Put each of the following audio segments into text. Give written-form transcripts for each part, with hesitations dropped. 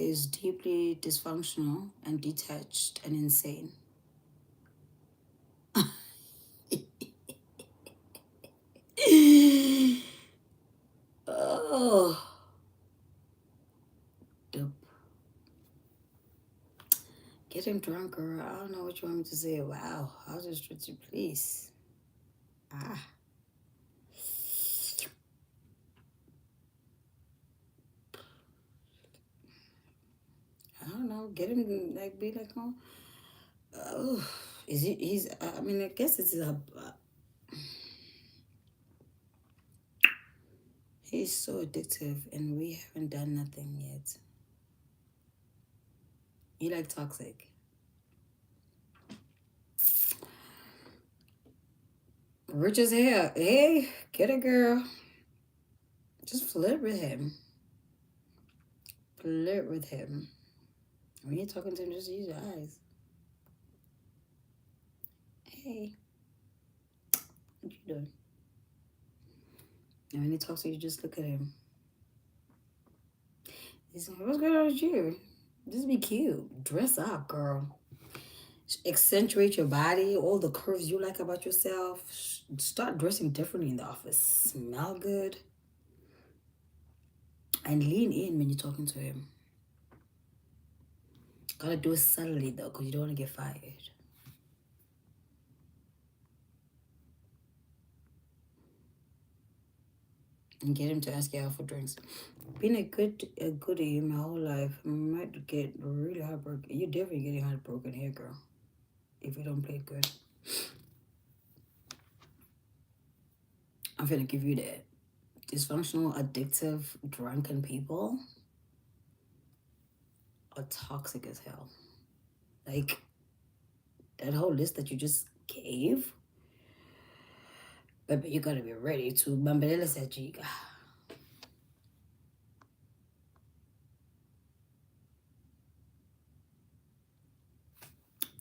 is deeply dysfunctional and detached and insane. Oh, the, get him drunk, girl. I don't know what you want me to say. Wow, I'll just treat you, please. Ah, I don't know. Get him like be like, oh, is he? He's. I mean, I guess it's a. He's so addictive, and we haven't done nothing yet. You like toxic. Rich as hell. Hey, get a girl. Just flirt with him. Flirt with him. When you're talking to him, just use your eyes. Hey, what you doing? And when he talks to you, just look at him. He's like, what's going on with you? Just be cute. Dress up, girl. Accentuate your body, all the curves you like about yourself. Start dressing differently in the office. Smell good. And lean in when you're talking to him. Gotta do it subtly though, because you don't want to get fired. And get him to ask you out for drinks. Being a goodie my whole life, I might get really heartbroken. You're definitely getting heartbroken here, girl. If you don't play it good. I'm gonna give you that. Dysfunctional, addictive, drunken people are toxic as hell. Like that whole list that you just gave, but you gotta be ready to bambalele esa chica.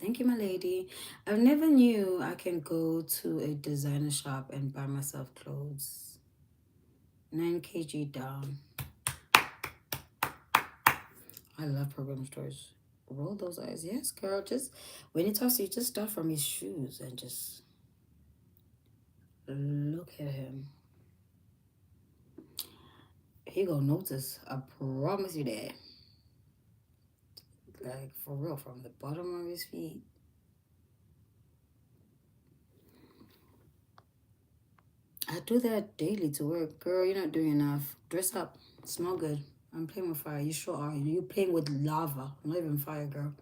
Thank you, my lady. I never knew I can go to a designer shop and buy myself clothes. 9 kg down. I love program stores. Roll those eyes. Yes, girl. Just when he talks to you, just start from his shoes and just look at him. He gonna notice. I promise you that. Like for real, from the bottom of his feet. I do that daily to work. Girl, you're not doing enough. Dress up. Smell good. I'm playing with fire. You sure are. You playing with lava. Not even fire, girl.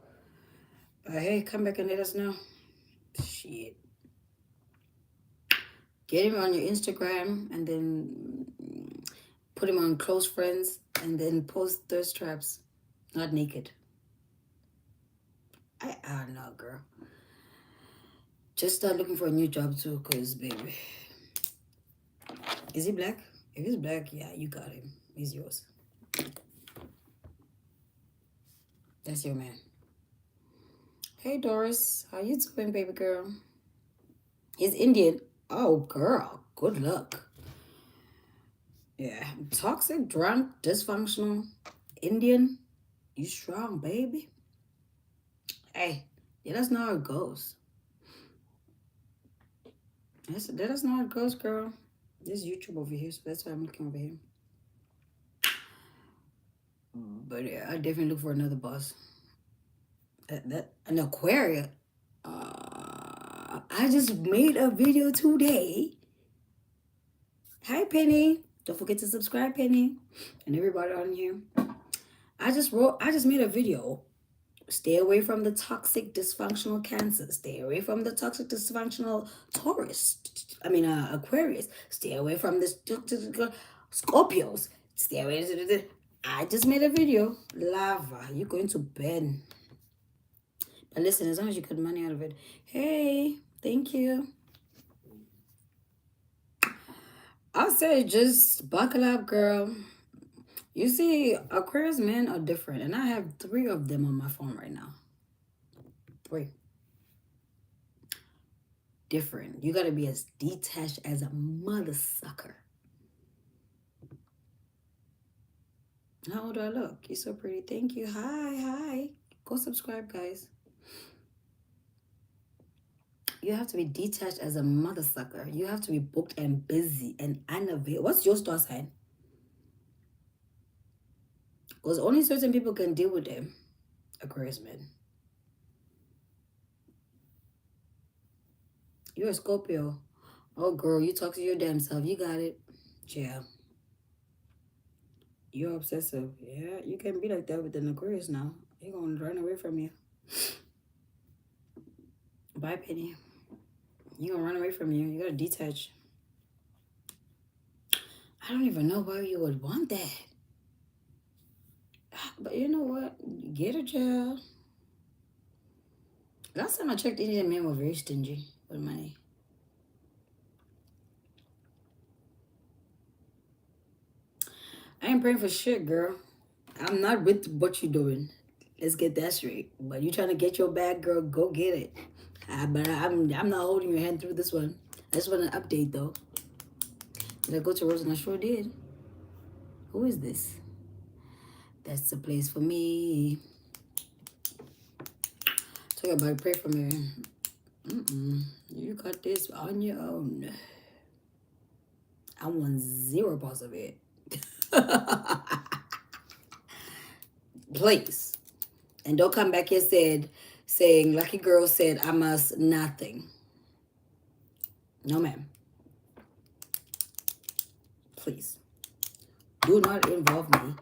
Hey, come back and let us know. Shit. Get him on your Instagram and then put him on close friends and then post thirst traps. Not naked. I don't know, girl. Just start looking for a new job too, cause baby. Is he black? If he's black, yeah, you got him. He's yours. That's your man. Hey Doris, how you doing, baby girl? He's Indian. Oh, girl, good luck. Yeah, toxic, drunk, dysfunctional, Indian. You strong, baby. Hey, yeah, that's not how it goes. That's not how it goes, girl. There's YouTube over here, so that's why I'm looking over here. But yeah, I definitely look for another boss. That an Aquaria. I just made a video today. Hi, Penny. Don't forget to subscribe, Penny, and everybody on here. I just made a video. Stay away from the toxic, dysfunctional Cancer. Stay away from the toxic, dysfunctional Taurus. Aquarius. Stay away from the Scorpios. Stay away. I just made a video. Lava. You're going to bed. But listen, as long as you get money out of it. Hey, thank you. I'll say just buckle up, girl. You see, Aquarius men are different, and I have 3 of them on my phone right now. 3. Different. You gotta be as detached as a mother sucker. How old do I look? You're so pretty. Thank you. Hi. Go subscribe, guys. You have to be detached as a mother sucker. You have to be booked and busy and unavailable. What's your star sign? Because only certain people can deal with them. Aquarius man. You're a Scorpio. Oh, girl, you talk to your damn self. You got it. Yeah. You're obsessive. Yeah, you can be like that with an Aquarius now. You're going to run away from you. Bye, Penny. You're going to run away from you. You got to detach. I don't even know why you would want that. But you know what? Get a job. Last time I checked, Indian men were very stingy with money. I ain't praying for shit, girl. I'm not with what you doing. Let's get that straight. But you trying to get your bag, girl, go get it. But I'm not holding your hand through this one. I just want an update though. Did I go to Rose? And I sure did. Who is this? That's the place for me. Talk about pray for me. You got this on your own. I want 0 parts of it. Please. And don't come back here saying Lucky Girl said I must nothing. No, ma'am. Please. Do not involve me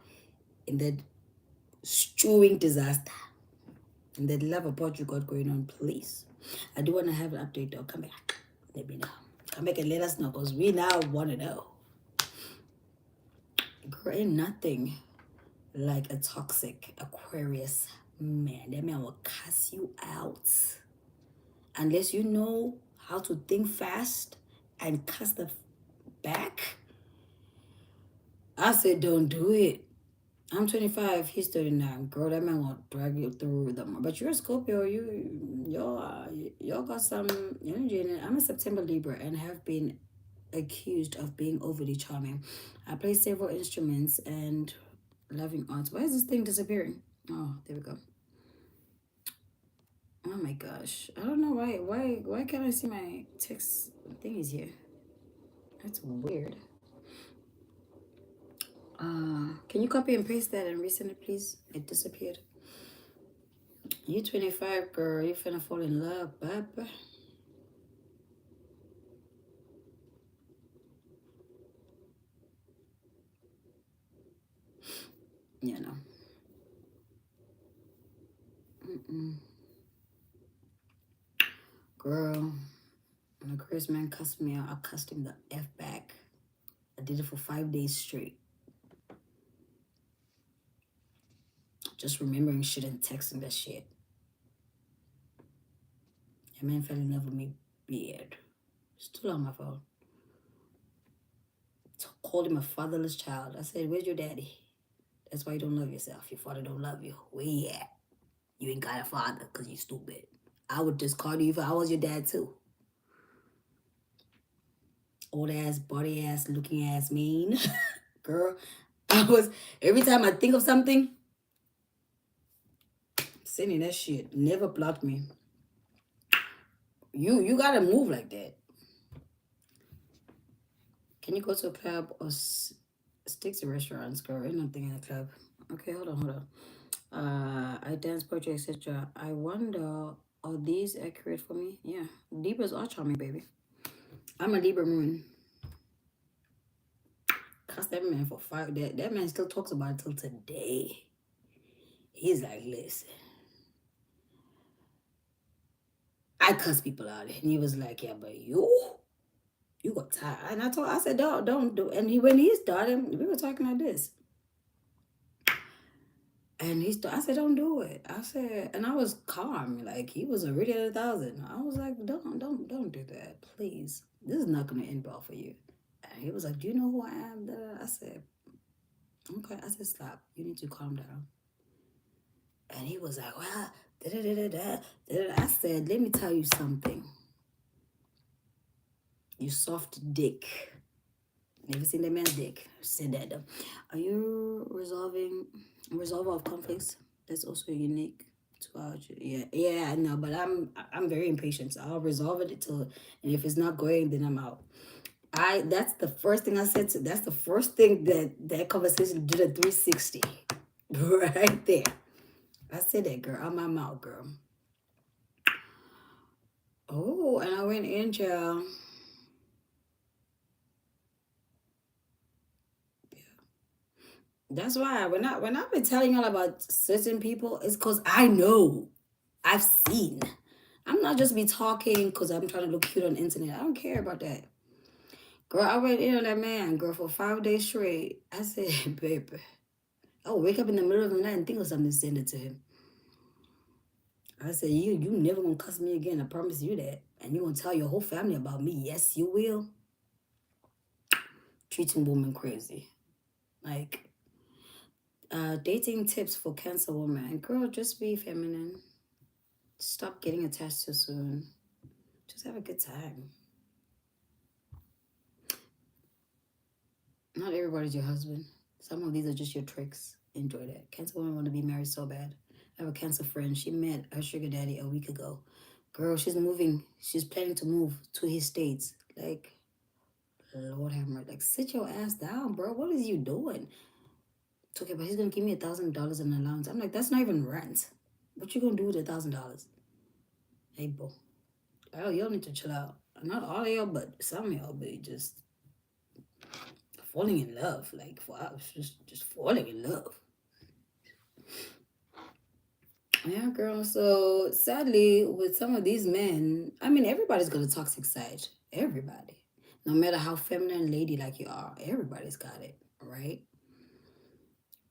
in that stewing disaster. And that love about you got going on, please. I do want to have an update though. Come back. Let me know. Come back and let us know because we now want to know. Girl, ain't nothing like a toxic Aquarius man. That man will cuss you out. Unless you know how to think fast and cuss the back. I said, don't do it. I'm 25, he's 39. Girl, that man will drag you through them. But you're a Scorpio, y'all got some energy in it. I'm a September Libra and have been accused of being overly charming. I play several instruments and loving arts. Why is this thing disappearing? Oh, there we go. Oh my gosh. I don't know why can't I see my text thingies here? That's weird. Can you copy and paste that and resend it, please? It disappeared. You 25, girl. You finna fall in love, bub. You know. Girl, when a Chris man cussed me out, I cussed him the F back. I did it for 5 days straight. Just remembering shit and texting that shit. That man fell in love with me weird. Still on my phone. Called him a fatherless child. I said, where's your daddy? That's why you don't love yourself. Your father don't love you. Where he at? You ain't got a father because you stupid. I would discard you if I was your dad too. Old ass, body ass, looking ass, mean. Girl, every time I think of something, sending that shit. Never blocked me. You gotta move like that. Can you go to a club or stick to restaurants, girl? Ain't nothing in a club. Okay, hold on. I dance, poetry, etc. I wonder, are these accurate for me? Yeah, Libras are charming, baby. I'm a Libra moon. Cuss that man for 5. That man still talks about it till today. He's like, listen. I cuss people out, and he was like, yeah, but you got tired. And I said, don't do. And when he started, we were talking like this. And I said, don't do it. I said, and I was calm. Like he was already at 1,000. I was like, don't do that, please. This is not gonna end well for you. And he was like, do you know who I am? I said, okay. I said, stop. You need to calm down. And he was like, well, I said, let me tell you something. You soft dick. Never seen that man's dick. Said that though. Are you resolver of conflicts? That's also unique to our yeah, I know, but I'm very impatient. So I'll resolve it till, and if it's not going, then I'm out. That's the first thing I said to, that's the first thing that conversation did a 360. Right there. I said that, girl. I'm out, girl. Oh, and I went in jail. That's why when I've been telling y'all about certain people, it's because I know, I've seen. I'm not just be talking because I'm trying to look cute on the internet. I don't care about that. Girl, I went in on that man, girl, for 5 days straight. I said, baby, I would wake up in the middle of the night and think of something to send it to him. I said, you never gonna cuss me again. I promise you that. And you gonna tell your whole family about me. Yes, you will. Treating women crazy. Like, dating tips for Cancer woman. Girl, just be feminine. Stop getting attached too soon. Just have a good time. Not everybody's your husband. Some of these are just your tricks. Enjoy that. Cancer women want to be married so bad. I have a cancer friend. She met her sugar daddy a week ago. Girl, she's moving. She's planning to move to his states. Like, Lord have mercy. Like, sit your ass down, bro. What is you doing? It's okay, but he's gonna give me $1,000 in allowance. I'm like, that's not even rent. What you gonna do with $1,000? Hey, bro. Oh, y'all need to chill out. Not all of y'all, but some of y'all be just falling in love. Like, wow, just falling in love. Yeah, girl. So sadly, with some of these men, I mean, everybody's got a toxic side. Everybody. No matter how feminine and lady like you are, everybody's got it, right?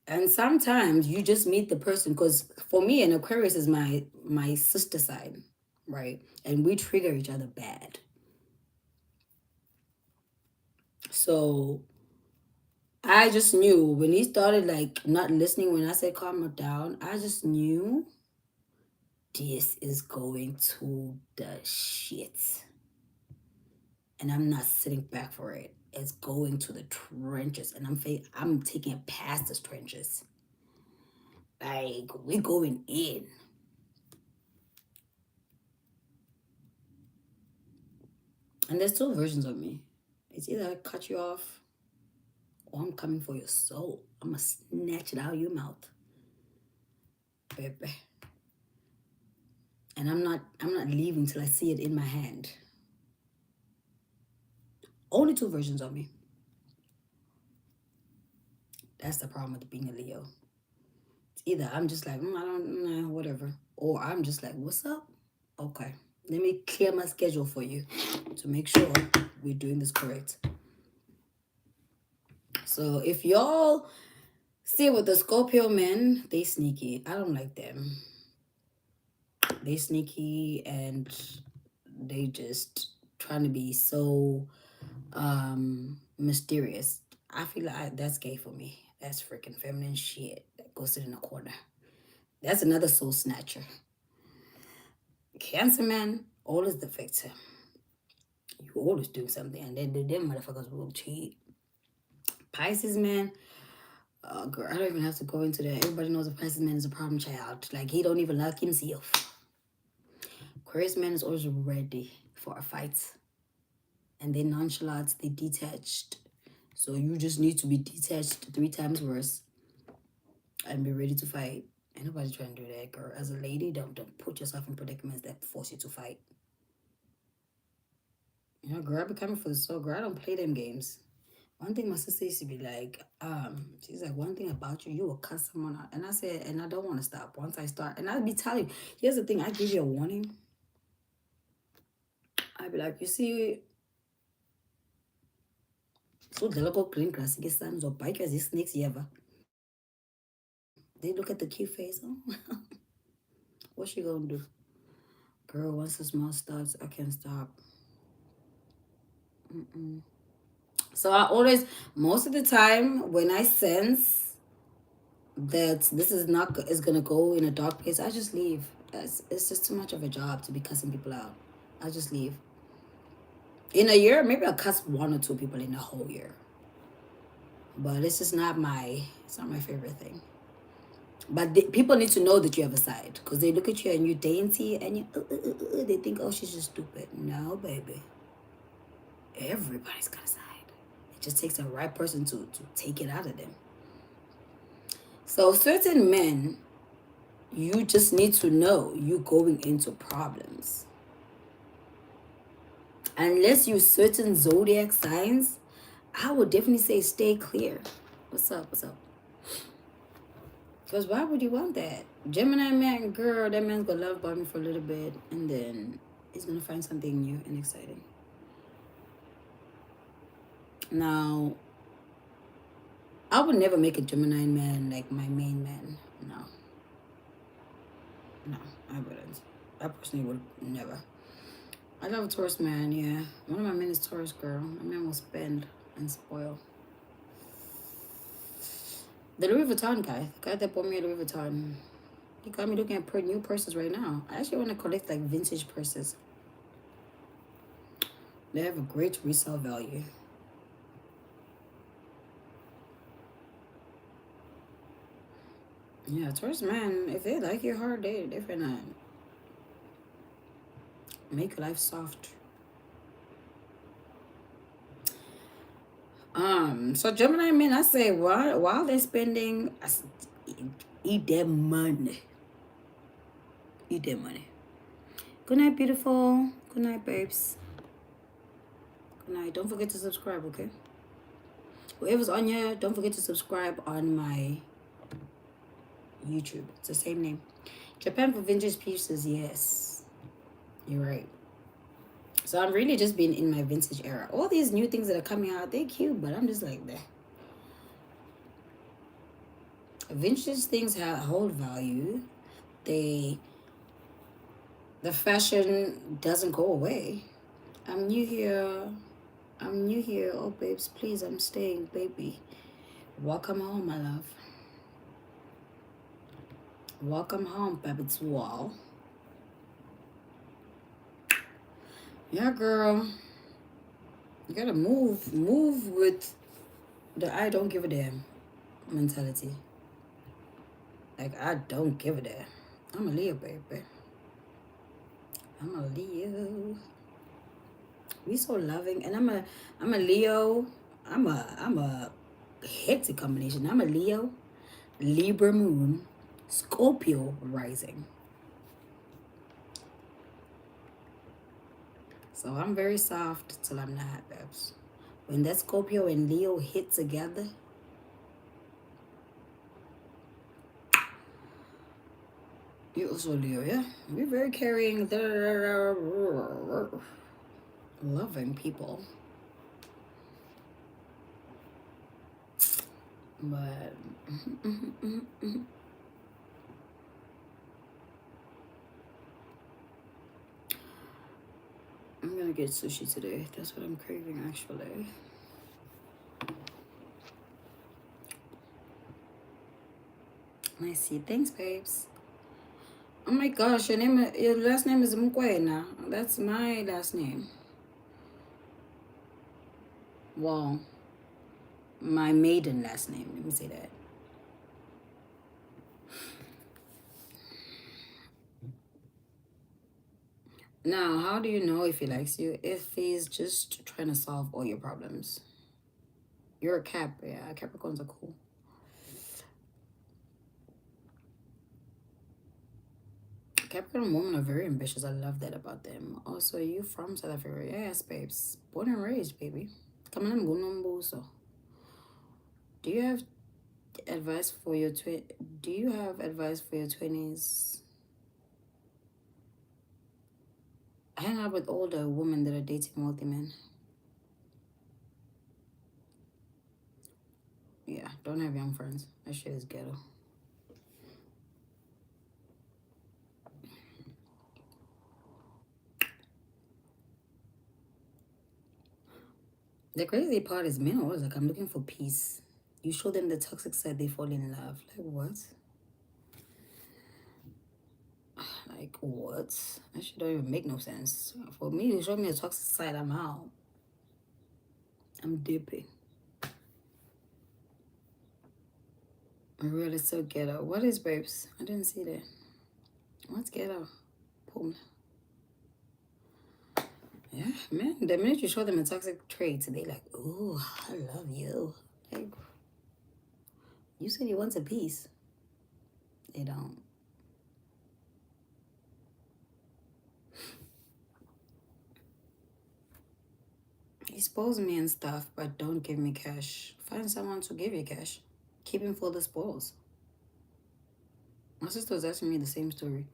And sometimes you just meet the person because for me, an Aquarius is my sister side, right? And we trigger each other bad. So I just knew when he started like not listening when I said calm her down, I just knew this is going to the shit. And I'm not sitting back for it. It's going to the trenches, and I'm taking it past the trenches. Like we're going in. And there's two versions of me. It's either I cut you off, or I'm coming for your soul. I'm gonna snatch it out of your mouth, baby. And I'm not leaving till I see it in my hand. Only two versions of me. That's the problem with being a Leo. It's either I'm just like, I don't know, whatever. Or I'm just like, what's up? Okay. Let me clear my schedule for you to make sure we're doing this correct. So if y'all see with the Scorpio men, they sneaky. I don't like them. They sneaky and they just trying to be so mysterious. I feel like that's gay for me. That's freaking feminine shit. That goes sit in a corner. That's another soul snatcher. Cancer man, always the victim. You always do something, and then them motherfuckers will cheat. Pisces man, oh girl, I don't even have to go into that. Everybody knows a Pisces man is a problem child. Like he don't even like himself. Aquarius man is always ready for a fight, and they nonchalant, they detached. So you just need to be detached 3 times worse and be ready to fight. Ain't nobody trying to do that, girl. As a lady, don't put yourself in predicaments that force you to fight. You know, girl, I be coming for the soul, girl. I don't play them games. One thing my sister used to be like, she's like, one thing about you, you will cuss someone out. And I said, and I don't want to stop. Once I start, and I'd be telling you, here's the thing, I give you a warning. I'd be like, you see, so delicate clean grass, get sons or bike as these snakes ever. They look at the cute face. Oh, what's she gonna do? Girl, once the small starts, I can't stop. Mm-mm. So I always, most of the time, when I sense that this is not is gonna go in a dark place, I just leave. It's just too much of a job to be cussing people out. I just leave. In a year, maybe I'll cuss 1 or 2 people in a whole year. But it's just not my, it's not my favorite thing. But people need to know that you have a side, because they look at you and you're dainty and you, they think, oh, she's just stupid. No, baby. Everybody's got a side. It just takes the right person to take it out of them. So certain men, you just need to know you going into problems. Unless you certain zodiac signs, I would definitely say stay clear. What's up? What's up? Because why would you want that? Gemini man, girl, that man's gonna love bomb you for a little bit and then he's gonna find something new and exciting. Now, I would never make a Gemini man like my main man. No. No, I wouldn't. I personally would never. I love a Taurus man, yeah. One of my men is Taurus girl. My man will spend and spoil. The Louis Vuitton guy, the guy that bought me a Louis Vuitton, he got me looking at new purses right now. I actually want to collect like vintage purses. They have a great resale value. Yeah, Taurus man, if they like your heart, they're finna make your life soft. So Gemini men, I say while they're spending, eat their money. Eat their money. Good night, beautiful. Good night, babes. Good night. Don't forget to subscribe, okay? Whoever's on here, don't forget to subscribe on my YouTube. It's the same name. Japan for vintage pieces, yes. You're right. So I'm really just being in my vintage era. All these new things that are coming out, they're cute, but I'm just like, that. Vintage things hold value. The fashion doesn't go away. I'm new here. I'm new here. Oh, babes, please, I'm staying, baby. Welcome home, my love. Welcome home, baby's wall. Yeah, girl. You gotta move with the I don't give a damn mentality. Like, I don't give a damn. I'm a Leo, baby. I'm a Leo. We so loving, and I'm a Leo. I'm a hectic combination. I'm a Leo, Libra moon, Scorpio rising. So I'm very soft till I'm not, babes. When that Scorpio and Leo hit together, you also Leo, yeah? We're very caring, loving people. But I'm gonna get sushi today. That's what I'm craving, actually. I see. Thanks, babes. Oh my gosh, your last name is Mkwena. That's my last name. Well, my maiden last name. Let me say that. Now, how do you know if he likes you? If he's just trying to solve all your problems. You're a Cap, yeah. Capricorns are cool. Capricorn women are very ambitious. I love that about them. Also, you from South Africa? Yes, babes. Born and raised, baby. Come on, so. Do you have advice for your Do you have advice for your 20s? Hang out with older women that are dating wealthy men. Yeah, don't have young friends. That shit is ghetto. The crazy part is men always like, I'm looking for peace. You show them the toxic side, they fall in love. Like, what? Like, what? That shit don't even make no sense. For me, you show me the toxic side, I'm out. I'm dipping. Really so ghetto. What is babes? I didn't see that. What's ghetto? Boom. Yeah, man. The minute you show them a toxic trait, they like, ooh, I love you. Like, you said you want a piece. They don't. Expose me and stuff, but don't give me cash. Find someone to give you cash. Keep him for the spoils. My sister was asking me the same story.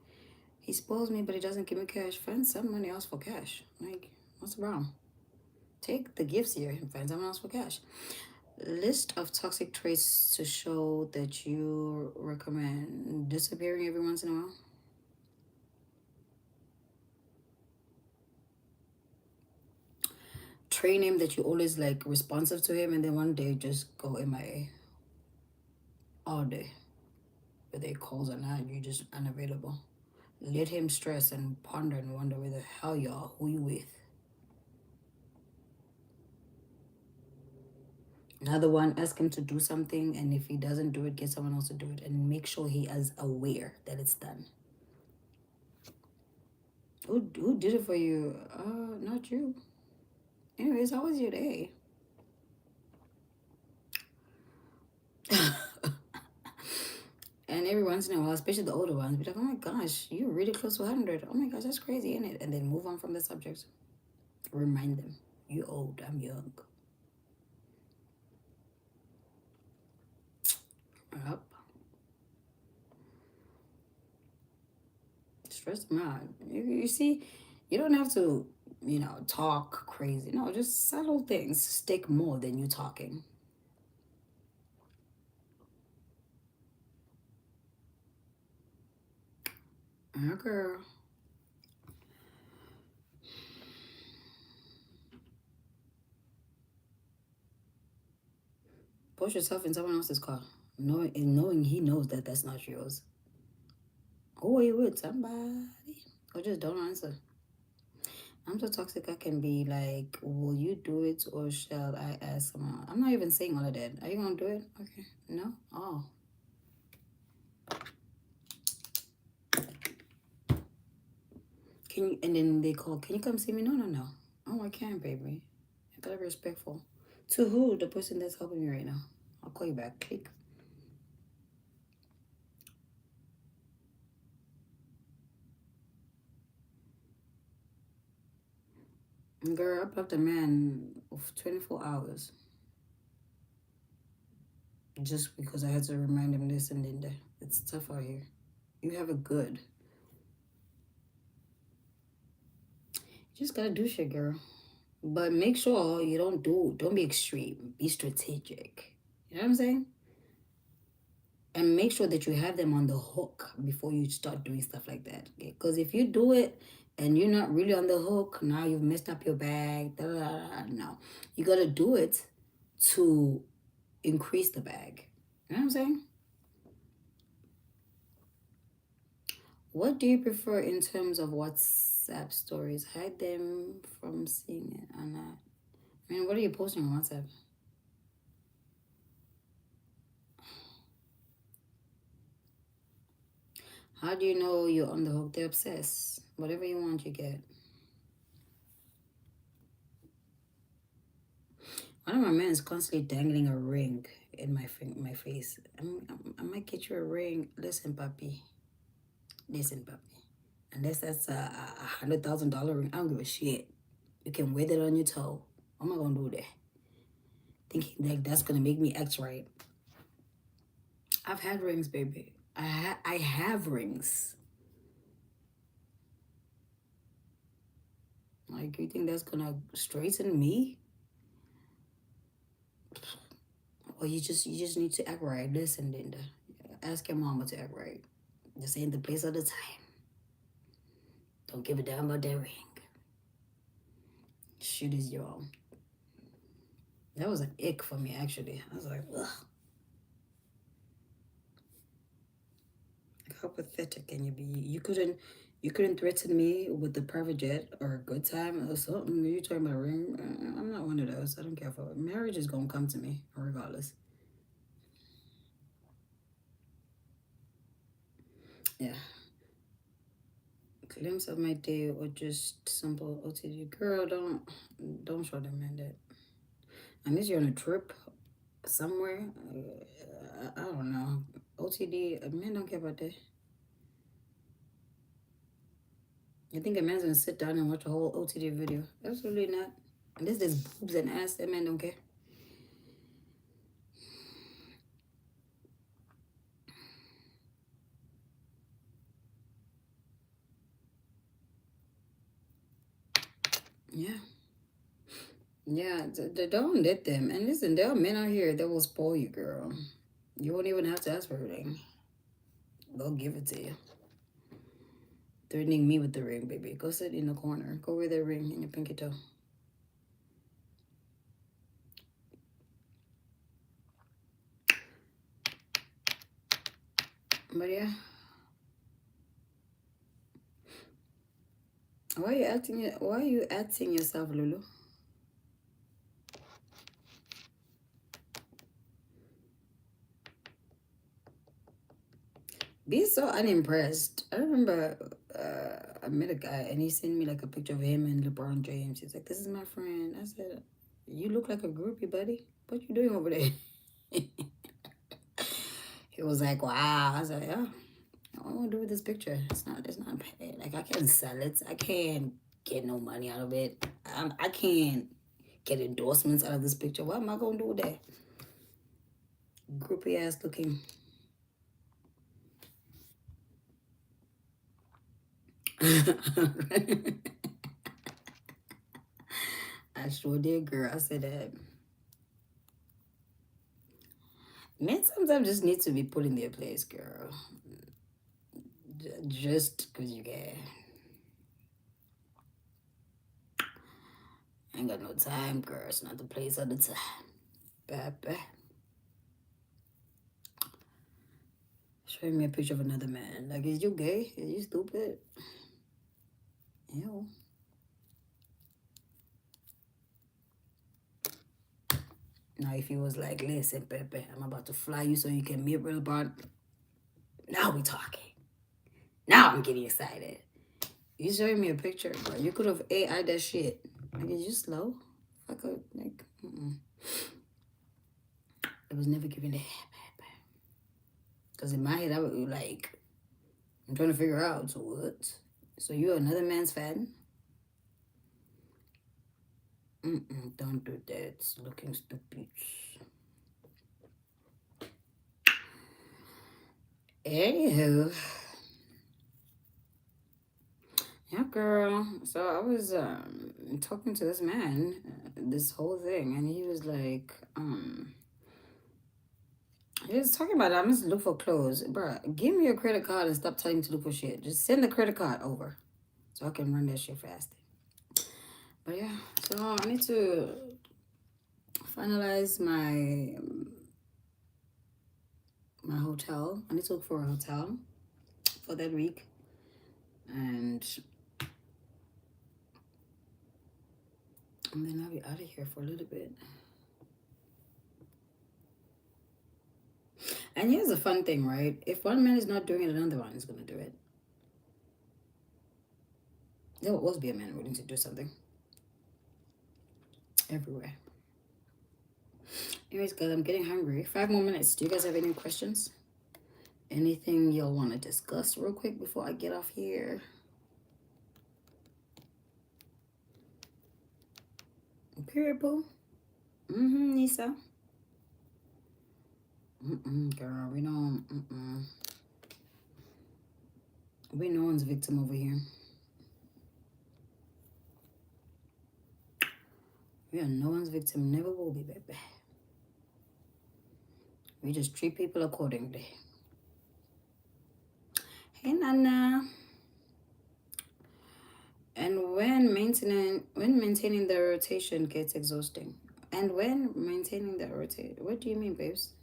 He spoils me, but he doesn't give me cash. Find somebody else for cash. Like, what's the problem? Take the gifts here and find someone else for cash. List of toxic traits to show that you recommend disappearing every once in a while. Train him that you always like responsive to him, and then one day just go MIA all day. Whether he calls or not, you're just unavailable. Let him stress and ponder and wonder where the hell you are, who you with. Another one, ask him to do something, and if he doesn't do it, get someone else to do it, and make sure he is aware that it's done. Who did it for you? Not you. Anyways, how was your day? And every once in a while, especially the older ones, be like, oh my gosh, you're really close to 100. Oh my gosh, that's crazy, isn't it? And then move on from the subject. Remind them, you're old, I'm young. Yep. Stress them out. You see, you don't have to, talk crazy. No, just subtle things stick more than you talking. Girl. Put yourself in someone else's car. Knowing he knows that that's not yours. Who are you with? Somebody. Or just don't answer. I'm so toxic I can be like, will you do it or shall I ask someone? I'm not even saying all of that. Are you gonna do it? Okay. No? Oh. Can you and then they call, can you come see me? No, no, no. Oh, I can't, baby. I gotta be respectful. To who? The person that's helping me right now. I'll call you back. Click. Girl, I blocked a man of 24 hours just because I had to remind him this and then that. It's tough out here. You have a good. You just gotta do shit, girl. But make sure you don't be extreme. Be strategic. You know what I'm saying? And make sure that you have them on the hook before you start doing stuff like that. Because if you do it and you're not really on the hook, now you've messed up your bag. Da, da, da, da. No, you gotta do it to increase the bag. You know what I'm saying? What do you prefer in terms of WhatsApp stories? Hide them from seeing it or not? I mean, what are you posting on WhatsApp? How do you know you're on the hook? They're obsessed. Whatever you want, you get. One of my men is constantly dangling a ring in my face. I might get you a ring. Listen, puppy. Listen, puppy. Unless that's a $100,000 ring, I don't give a shit. You can wear that on your toe. I'm not gonna do that. Thinking like that's gonna make me act right. I've had rings, baby. I have rings. Like you think that's gonna straighten me? Or you just need to act right. Listen, Linda. Ask your mama to act right. This ain't the place or the time. Don't give a damn about that ring. Shit is your own. That was an ick for me actually. I was like, ugh. Like, how pathetic can you be? You couldn't threaten me with the private jet or a good time or something. You talking about a ring? I'm not one of those. I don't care for it. Marriage is gonna come to me regardless. Yeah. Glimpse of my day or just simple OTD. Girl, don't show them man that. Unless you're on a trip somewhere. I don't know. OTD, men don't care about that. You think a man's gonna sit down and watch a whole OTD video? Absolutely not. Unless there's boobs and ass, that man don't care. Yeah. Yeah, don't let them. And listen, there are men out here that will spoil you, girl. You won't even have to ask for a ring. They'll give it to you. Threatening me with the ring, baby. Go sit in the corner. Go wear that ring in your pinky toe. But yeah. Why are you acting yourself, Lulu? Be so unimpressed. I remember I met a guy and he sent me like a picture of him and LeBron James. He's like, "This is my friend." I said, "You look like a groupie, buddy. What you doing over there?" He was like, "Wow." I was like, "Yeah, I want to do with this picture. It's not bad. Like I can't sell it. I can't get no money out of it. I can't get endorsements out of this picture. What am I gonna do with that? Groupie ass looking." I sure did, girl. I said that. Men sometimes just need to be put in their place, girl. Just because you can. I ain't got no time, girl. It's not the place or the time. Baby. Showing me a picture of another man. Like, is you gay? Is you stupid? Ew. Now, if he was like, "Listen, Pepe, I'm about to fly you so you can meet real Bond." Now we talking. Now I'm getting excited. You showing me a picture, bro. You could have AI that shit. Like, is you slow? I could, like, it was never given that. Because in my head, I would be like, I'm trying to figure out, so what? So you're another man's fan? Don't do that. It's looking stupid. Anywho. Yeah, girl. So I was talking to this man, this whole thing, and he was like, he was talking about, I must look for clothes. Bruh, give me your credit card and stop telling me to look for shit. Just send the credit card over so I can run that shit faster. But yeah, so I need to finalize my hotel. I need to look for a hotel for that week. And then I'll be out of here for a little bit. And here's the fun thing, right? If one man is not doing it, another one is going to do it. There will always be a man willing to do something. Everywhere. Anyways, guys, I'm getting hungry. 5 more minutes. Do you guys have any questions? Anything you'll want to discuss real quick before I get off here? Period, boo. Nisa. Girl, we don't. We no one's victim over here. We are no one's victim. Never will be, baby. We just treat people accordingly. Hey, Nana. And when maintaining the rotation gets exhausting. And when maintaining the rotation, what do you mean, babes?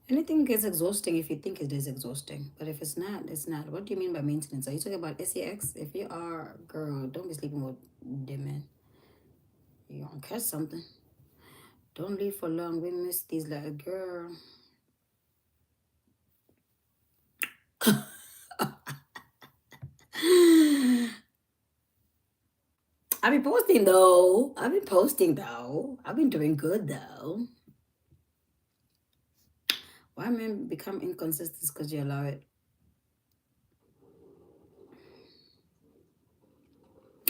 Anything gets exhausting if you think it is exhausting. But if it's not, it's not. What do you mean by maintenance? Are you talking about sex? If you are, girl, don't be sleeping with them men. You're gonna catch something. Don't leave for long. We miss these, like, girl. I've been posting though. I've been posting though. I've been doing good though. Why men become inconsistent because you allow it?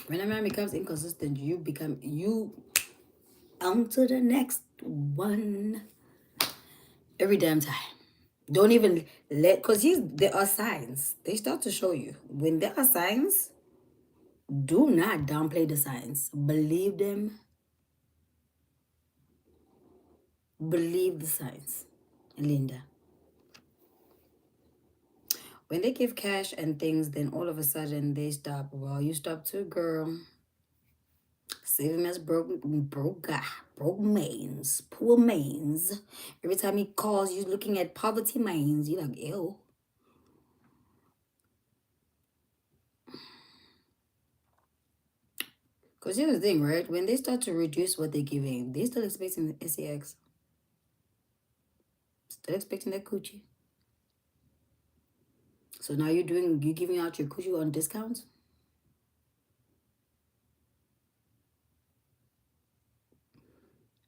When a man becomes inconsistent, you become on to the next one every damn time. Don't even let, because there are signs. They start to show you. When there are signs, do not downplay the signs. Believe them. Believe the signs, Linda. When they give cash and things, then all of a sudden they stop. Well, you stop too, girl. Save him as broke guy, broke mains, poor mains. Every time he calls, you're looking at poverty mains. You're like, ew. Because here's the thing, right? When they start to reduce what they're giving, they still expecting the SEX. Still expecting that coochie. So now you're giving out your coochie on discounts?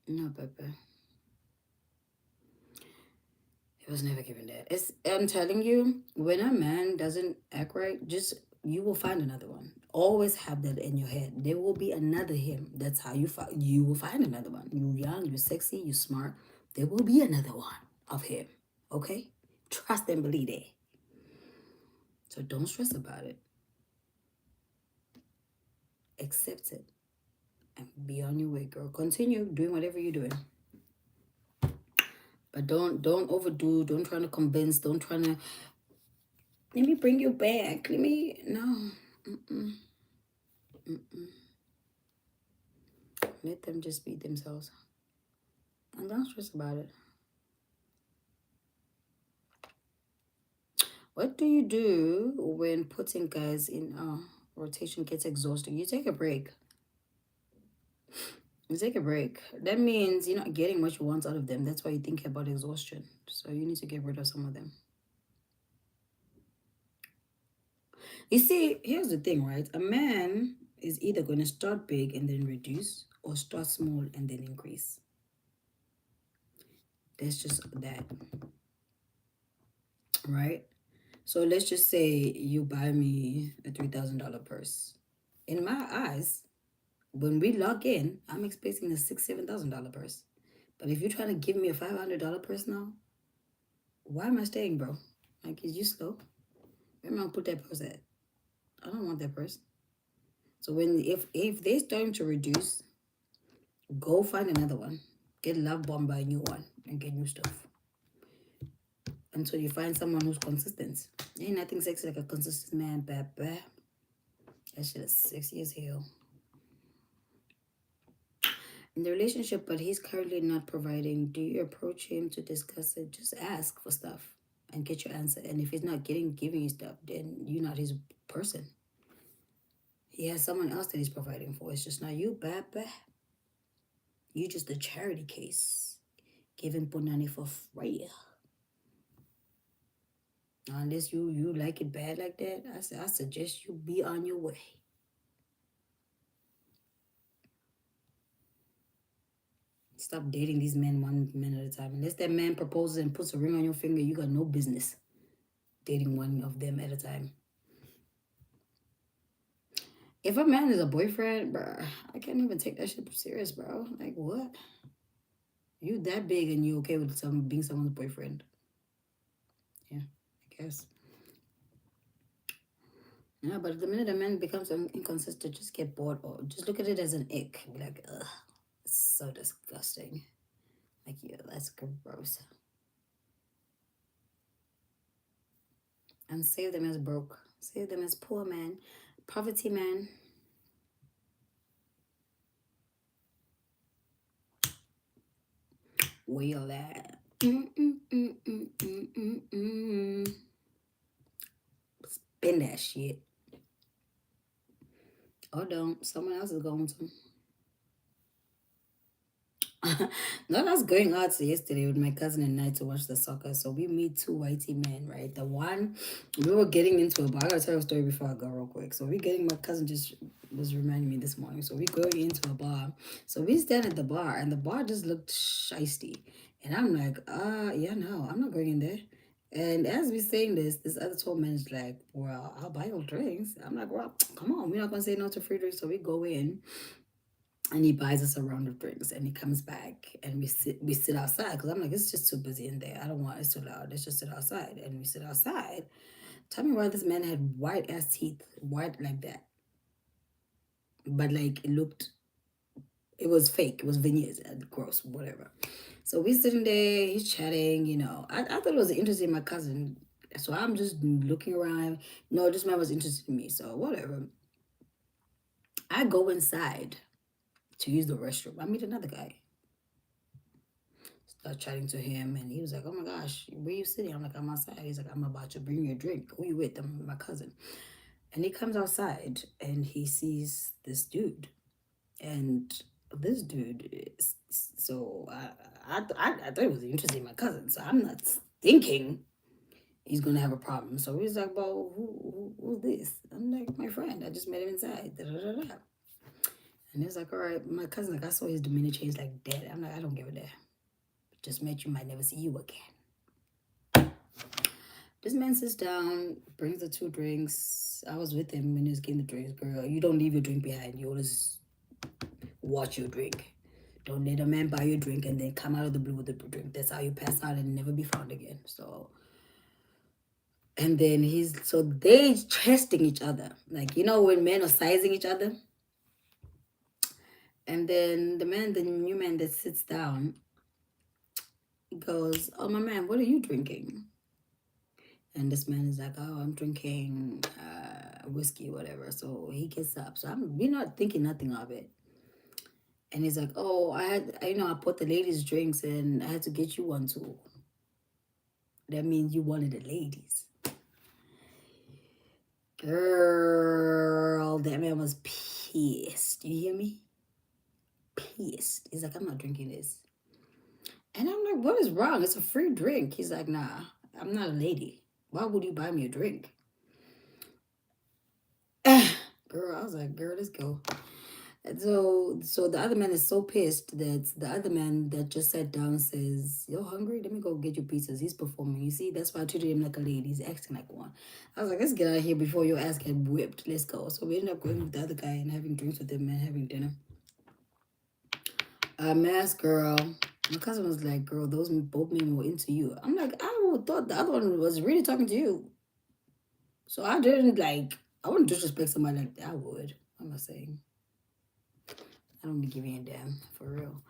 No, Pepper. It was never given that. I'm telling you, when a man doesn't act right, you will find another one. Always have that in your head. There will be another him. That's how you will find another one. You young, you sexy, you smart. There will be another one of him. Okay? Trust and believe it. So don't stress about it. Accept it. And be on your way, girl. Continue doing whatever you're doing. But don't overdo. Don't try to convince. Don't try to let me bring you back. No. Let them just be themselves. And don't stress about it. What do you do when putting guys in rotation gets exhausting? You take a break. You take a break. That means you're not getting what you want out of them. That's why you think about exhaustion. So you need to get rid of some of them. You see, here's the thing, right? A man is either going to start big and then reduce, or start small and then increase. That's just that. Right? So let's just say you buy me a $3,000 purse. In my eyes, when we log in, I'm expecting a $6,000-7,000 purse. But if you're trying to give me a $500 purse now, why am I staying, bro? Like, is you slow? Where am I gonna put that purse at? I don't want that purse. So if they're starting to reduce, go find another one. Get love bombed by a new one and get new stuff. Until you find someone who's consistent. Ain't nothing sexy like a consistent man, baby. That shit is sexy as hell. In the relationship, but he's currently not providing, do you approach him to discuss it? Just ask for stuff and get your answer. And if he's not giving you stuff, then you're not his person. He has someone else that he's providing for. It's just not you, baby. You just a charity case. Giving punani for free. Unless you like it bad like that, I suggest you be on your way. Stop dating these men one man at a time. Unless that man proposes and puts a ring on your finger, you got no business dating one of them at a time. If a man is a boyfriend, bro, I can't even take that shit serious, bro. Like, what? You that big and you okay with being someone's boyfriend? Yeah, I guess. Yeah, but the minute a man becomes inconsistent, just get bored or just look at it as an ick. Be like, ugh, it's so disgusting. Like, yeah, that's gross. And save them as broke. Save them as poor man, poverty man. Wheel that. Spin that shit. Or don't. Someone else is going to. No, I was going out yesterday with my cousin and I to watch the soccer. So we meet two whitey men, right? The one, we were getting into a bar. I gotta tell you a story before I go real quick. So my cousin just was reminding me this morning. So we go into a bar. So we stand at the bar, and the bar just looked shisty. And I'm like, yeah, no, I'm not going in there. And as we saying this other tall man is like, well, I'll buy your drinks. I'm like, well, come on, we're not gonna say no to free drinks. So we go in, and he buys us a round of drinks, and he comes back, and we sit outside because I'm like, it's just too busy in there. I don't want it's too loud. Let's just sit outside, and we sit outside. Tell me why this man had white ass teeth, white like that, but like it was fake. It was veneers and gross, whatever. So we sitting there, he's chatting, I thought it was interesting, my cousin. So I'm just looking around. No, this man was interested in me. So whatever. I go inside to use the restroom. I meet another guy. Start chatting to him, and he was like, oh my gosh, where you sitting? I'm like, I'm outside. He's like, I'm about to bring you a drink. Who you with? I'm with my cousin. And he comes outside and he sees this dude. And this dude is so I thought it was interesting, my cousin. So I'm not thinking he's gonna have a problem. So he's like, "Well, who's this?" I'm like, "My friend. I just met him inside." Da, da, da, da. And he's like, "All right." My cousin, like, I saw his demeanor change like dead. I'm like, I don't give a damn. Just met you, might never see you again. This man sits down, brings the 2 drinks. I was with him when he was getting the drinks. Girl, you don't leave your drink behind. You always watch your drink. Don't let a man buy you a drink and then come out of the blue with the drink. That's how you pass out and never be found again. So, and then they testing each other. Like, when men are sizing each other. And then the new man that sits down, he goes, oh, my man, what are you drinking? And this man is like, oh, I'm drinking whiskey, whatever. So he gets up. So we're not thinking nothing of it. And he's like, oh, I put the ladies' drinks and I had to get you one too. That means you wanted the ladies. Girl, that man was pissed. You hear me? Pissed. He's like, I'm not drinking this. And I'm like, what is wrong? It's a free drink. He's like, nah, I'm not a lady. Why would you buy me a drink? Girl, I was like, girl, let's go. And so the other man is so pissed that the other man that just sat down says, you're hungry? Let me go get your pizzas. He's performing. You see, that's why I treated him like a lady. He's acting like one. I was like, let's get out of here before your ass get whipped. Let's go. So we ended up going with the other guy and having drinks with him and having dinner. Mask girl. My cousin was like, girl, those both men were into you. I'm like, I would thought the other one was really talking to you. So I wouldn't disrespect somebody like that. I would. I'm not saying. I don't be giving a damn, for real.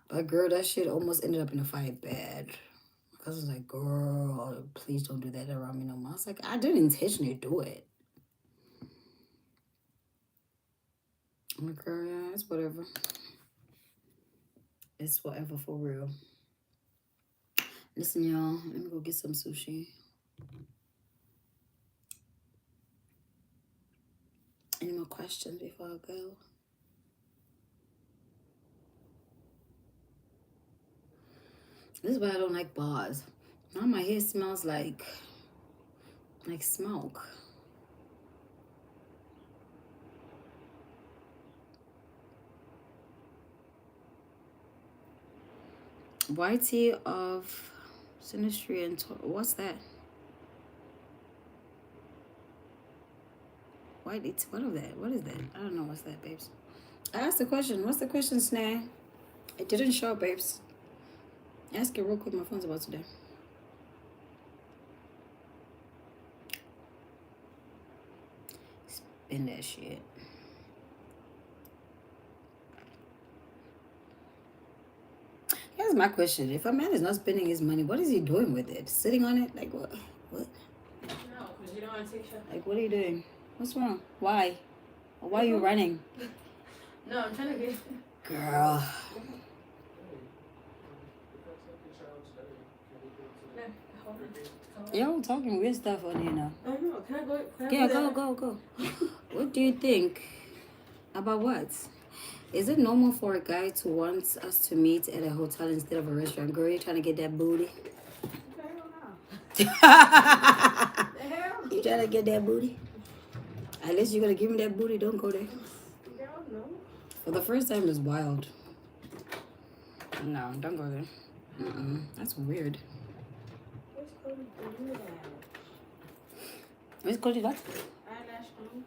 But girl, that shit almost ended up in a fight bad. My cousin was like, girl, please don't do that around me no more. I was like, I didn't intentionally do it. I'm like, girl, yeah, it's whatever. It's whatever, for real. Listen, y'all, let me go get some sushi. Any more questions before I go? This is why I don't like bars. Now my hair smells like smoke. White tea of Sinistry and what's that? White tea, what of that? What is that? I don't know what's that, babes. I asked the question. What's the question, Snare? It didn't show, babes. Ask it real quick. My phone's about to die. Spin that shit. Here's my question. If a man is not spending his money, what is he doing with it? Sitting on it? Like what? What? No, because you don't want to take shots. Like what are you doing? What's wrong? Why? Why are you running? No, I'm trying to get... Girl. Y'all talking weird stuff on here now. I know. Can I go? Yeah, go. What do you think? About what? Is it normal for a guy to want us to meet at a hotel instead of a restaurant? Girl, you trying to get that booty? You trying to get that booty? Unless you're going to give me that booty, don't go there. don't know. For the first time is wild. No, don't go there. That's weird. Where's Cody doing that? Where's Cody what? Eyelash glue.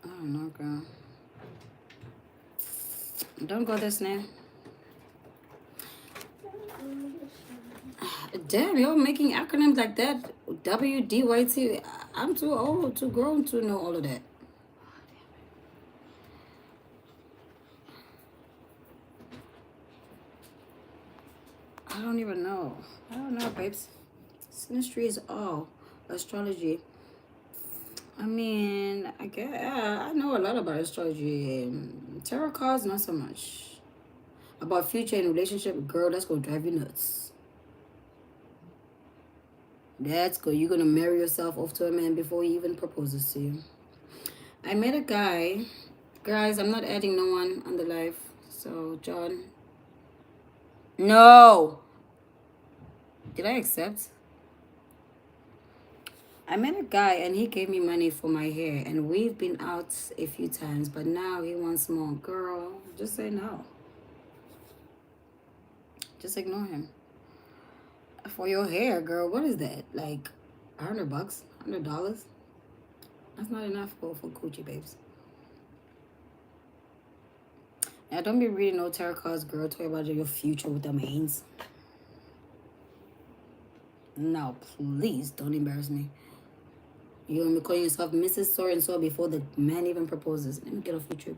I don't know, girl. Don't go this now. Damn, y'all making acronyms like that. WDYT. I'm too old, too grown to know all of that. I don't even know. I don't know, babes. Synastry is all astrology. I mean, I guess I know a lot about astrology. Tarot cards, not so much. About future and relationship, girl, that's gonna drive you nuts. That's good. You're gonna marry yourself off to a man before he even proposes to you. I met a guy. Guys, I'm not adding no one on the live. So, John. No! Did I accept? I met a guy and he gave me money for my hair. And we've been out a few times. But now he wants more. Girl, just say no. Just ignore him. For your hair, girl, what is that? Like $100? $100? That's not enough for coochie, babes. Now, don't be reading no tarot cards, girl. Talk about your future with them hands. No, please don't embarrass me. You're gonna be calling yourself Mrs. So and so before the man even proposes. Let me get off your trip.